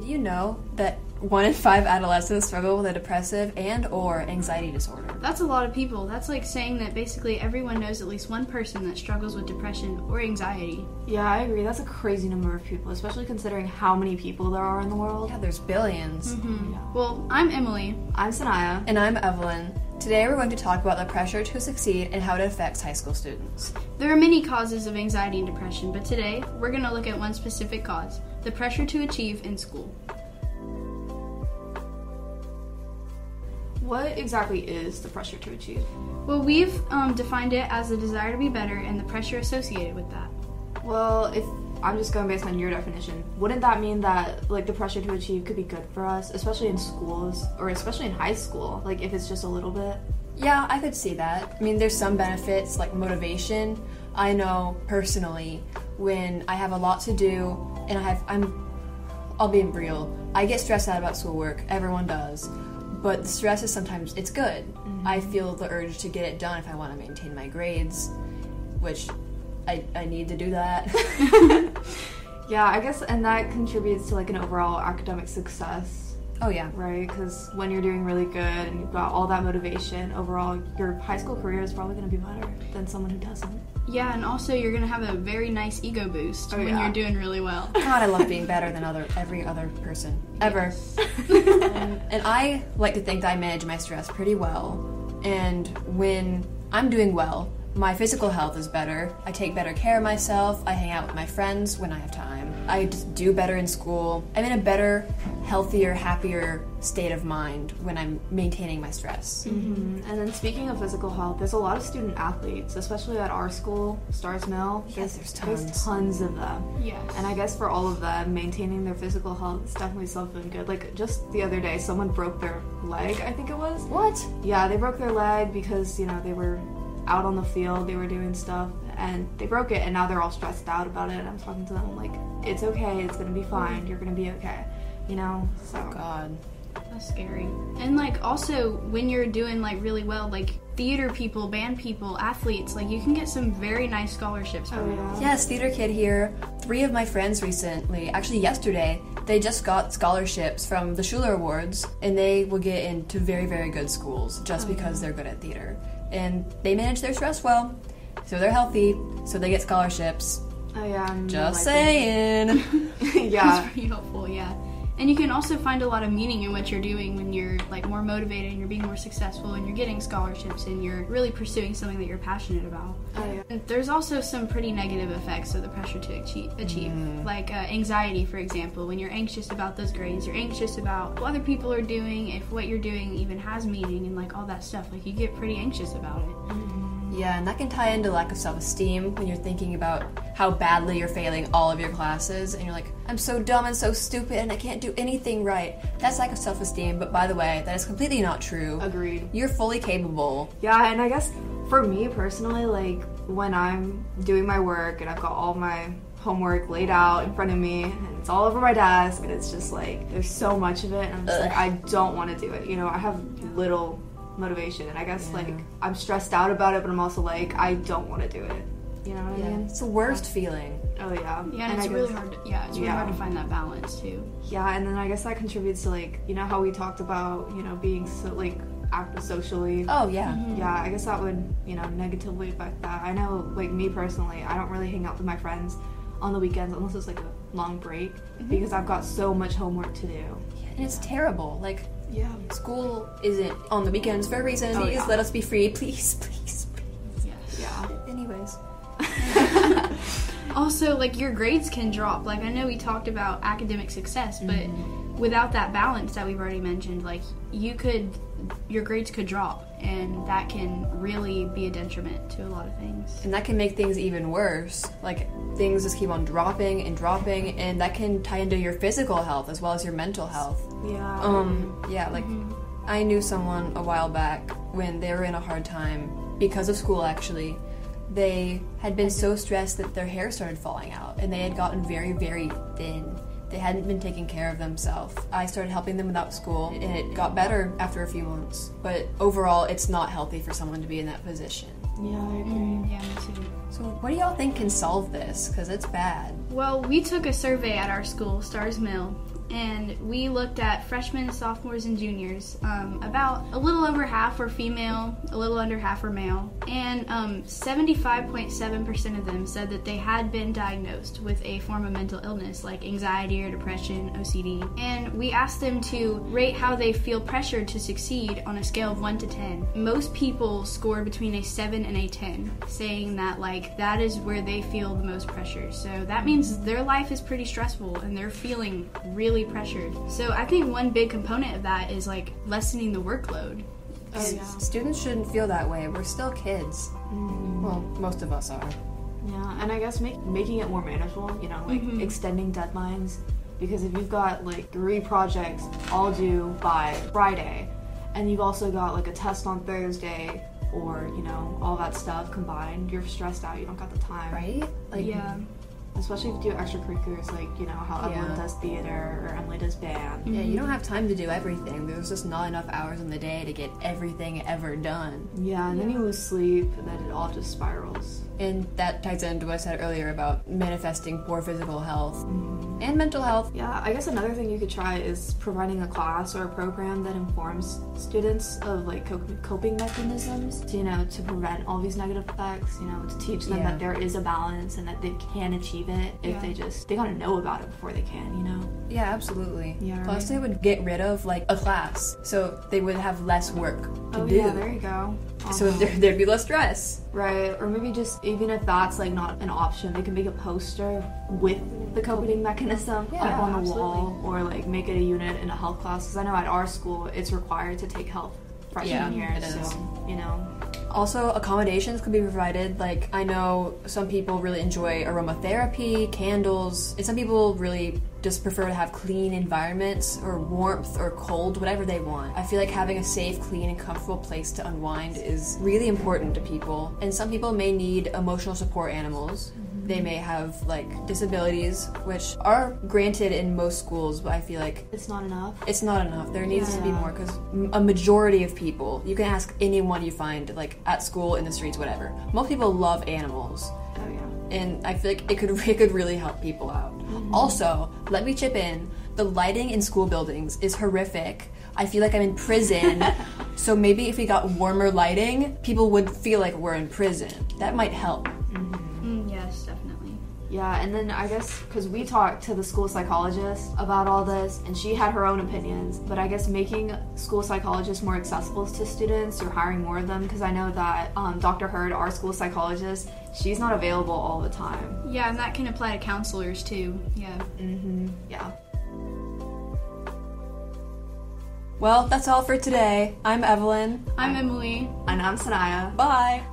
Did you know that 1 in 5 adolescents struggle with a depressive and or anxiety disorder? That's a lot of people. That's like saying that basically everyone knows at least one person that struggles with depression or anxiety. Yeah, I agree. That's a crazy number of people, especially considering how many people there are in the world. Yeah, there's billions. Yeah. Well, I'm Emily. I'm Sanaya. And I'm Evelyn. Today we're going to talk about the pressure to succeed and how it affects high school students. There are many causes of anxiety and depression, but today we're going to look at one specific cause, the pressure to achieve in school. What exactly is the pressure to achieve? Well, we've defined it as the desire to be better and the pressure associated with that. Well, if I'm just going based on your definition, wouldn't that mean that like the pressure to achieve could be good for us, especially in schools or especially in high school, like if it's just a little bit? Yeah, I could see that. I mean, there's some benefits like motivation. I know personally when I have a lot to do and I'll be real, I get stressed out about schoolwork. Everyone does. But the stress is sometimes, it's good. Mm-hmm. I feel the urge to get it done if I want to maintain my grades, which I need to do that. Yeah, I guess, and that contributes to like an overall academic success. Oh yeah. Right, because when you're doing really good and you've got all that motivation, overall your high school career is probably going to be better than someone who doesn't. Yeah, and also you're going to have a very nice ego boost when you're doing really well. God, I love being better than every other person, ever. And I like to think that I manage my stress pretty well. And when I'm doing well, my physical health is better. I take better care of myself. I hang out with my friends when I have time. I just do better in school. I'm in a better, healthier, happier state of mind when I'm maintaining my stress. Mm-hmm. And then speaking of physical health, there's a lot of student athletes, especially at our school, Stars Mill. Yes, there's tons. There's tons of them. Yes. And I guess for all of them, maintaining their physical health is definitely something good. Like just the other day, someone broke their leg, I think it was. What? Yeah, they broke their leg because, they were out on the field, they were doing stuff, and they broke it, and now they're all stressed out about it, and I'm talking to them, I'm like, it's okay, it's gonna be fine, you're gonna be okay, so. God. That's scary. And, also, when you're doing, really well, theater people, band people, athletes, you can get some very nice scholarships from it. Yeah. Yes, theater kid here. 3 of my friends recently, actually yesterday, they just got scholarships from the Schuler Awards, and they will get into very, very good schools just because they're good at theater. And they manage their stress well, so they're healthy, so they get scholarships. Oh yeah, just saying. Yeah. That's pretty helpful, yeah. And you can also find a lot of meaning in what you're doing when you're more motivated and you're being more successful and you're getting scholarships and you're really pursuing something that you're passionate about. Oh, yeah. And there's also some pretty negative effects of the pressure to achieve. Like anxiety, for example. When you're anxious about those grades, you're anxious about what other people are doing, if what you're doing even has meaning and all that stuff. You get pretty anxious about it. Yeah, and that can tie into lack of self-esteem when you're thinking about how badly you're failing all of your classes and you're like, I'm so dumb and so stupid and I can't do anything right. That's lack of self-esteem, but by the way, that is completely not true. Agreed. You're fully capable. Yeah, and I guess for me personally, when I'm doing my work and I've got all my homework laid out in front of me and it's all over my desk and it's just there's so much of it and I'm just I don't want to do it. I have little motivation and I guess I'm stressed out about it, but I'm also I don't want to do it. You know what I mean? It's the worst feeling. Oh yeah. Yeah, and it's really hard to, it's really hard to find that balance too. Yeah, and then I guess that contributes to how we talked about, being so active socially. Oh yeah. Mm-hmm. Yeah, I guess that would, negatively affect that. I know me personally, I don't really hang out with my friends on the weekends unless it's a long break because I've got so much homework to do. Yeah, and it's terrible. Yeah. School isn't on the weekends for a reason. Oh, Please yeah. let us be free. Please, please, please. Yes. Yeah. Anyways. Also, your grades can drop. I know we talked about academic success, but without that balance that we've already mentioned, your grades could drop, and that can really be a detriment to a lot of things. And that can make things even worse. Things just keep on dropping, and that can tie into your physical health as well as your mental health. Yeah. I knew someone a while back when they were in a hard time because of school, actually. They had been so stressed that their hair started falling out, and they had gotten very, very thin. They hadn't been taking care of themselves. I started helping them without school, and it got better after a few months. But overall, it's not healthy for someone to be in that position. Yeah, I agree. Yeah, me too. So what do y'all think can solve this? Because it's bad. Well, we took a survey at our school, Stars Mill, and we looked at freshmen, sophomores, and juniors. About a little over half were female, a little under half were male, and 75.7% of them said that they had been diagnosed with a form of mental illness like anxiety or depression, OCD. And we asked them to rate how they feel pressured to succeed on a scale of 1 to 10. Most people scored between a 7 and a 10, saying that like that is where they feel the most pressure. So that means their life is pretty stressful and they're feeling really pressured. So I think one big component of that is like lessening the workload. Oh, yeah. Students shouldn't feel that way. We're still kids. Well, most of us are. Yeah, and I guess making it more manageable, you know, like extending deadlines. Because if you've got like 3 projects all due by Friday, and you've also got like a test on Thursday, or, you know, all that stuff combined, you're stressed out, you don't got the time. Right? Like, Yeah. Especially if you do extracurriculars, like, you know, how Evelyn does theater or Emily does band. Yeah, you don't have time to do everything. There's just not enough hours in the day to get everything ever done. Yeah, and then you lose sleep, and then it all just spirals. And that ties into what I said earlier about manifesting poor physical health and mental health. Yeah, I guess another thing you could try is providing a class or a program that informs students of like coping mechanisms to, you know, to prevent all these negative effects, you know, to teach them that there is a balance and that they can achieve it if they gotta know about it before they can, you know? Yeah, absolutely. Yeah, Plus, they would get rid of like a class, so they would have less work to do. Yeah, there you go. So there'd be less stress. Right, or maybe just, even if that's like not an option, they can make a poster with the coping mechanism up on the wall, or like make it a unit in a health class. Because I know at our school it's required to take health freshman year, so, you know. Also, accommodations could be provided. Like, I know some people really enjoy aromatherapy, candles, and some people really just prefer to have clean environments or warmth or cold, whatever they want. I feel like having a safe, clean, and comfortable place to unwind is really important to people. And some people may need emotional support animals. They may have like disabilities, which are granted in most schools, but I feel like it's not enough. It's not enough. There needs to be more, because a majority of people, you can ask anyone you find like at school, in the streets, whatever. Most people love animals. Oh yeah. And I feel like it could really help people out. Also, let me chip in. The lighting in school buildings is horrific. I feel like I'm in prison. So maybe if we got warmer lighting, people would feel like we're in prison. That might help. Yes, definitely. Yeah, and then I guess, because we talked to the school psychologist about all this, and she had her own opinions, but I guess making school psychologists more accessible to students, or hiring more of them, because I know that Dr. Hurd, our school psychologist, she's not available all the time. Yeah, and that can apply to counselors too. Yeah. Yeah. Well, that's all for today. I'm Evelyn. I'm Emily. And I'm Sanaya. Bye.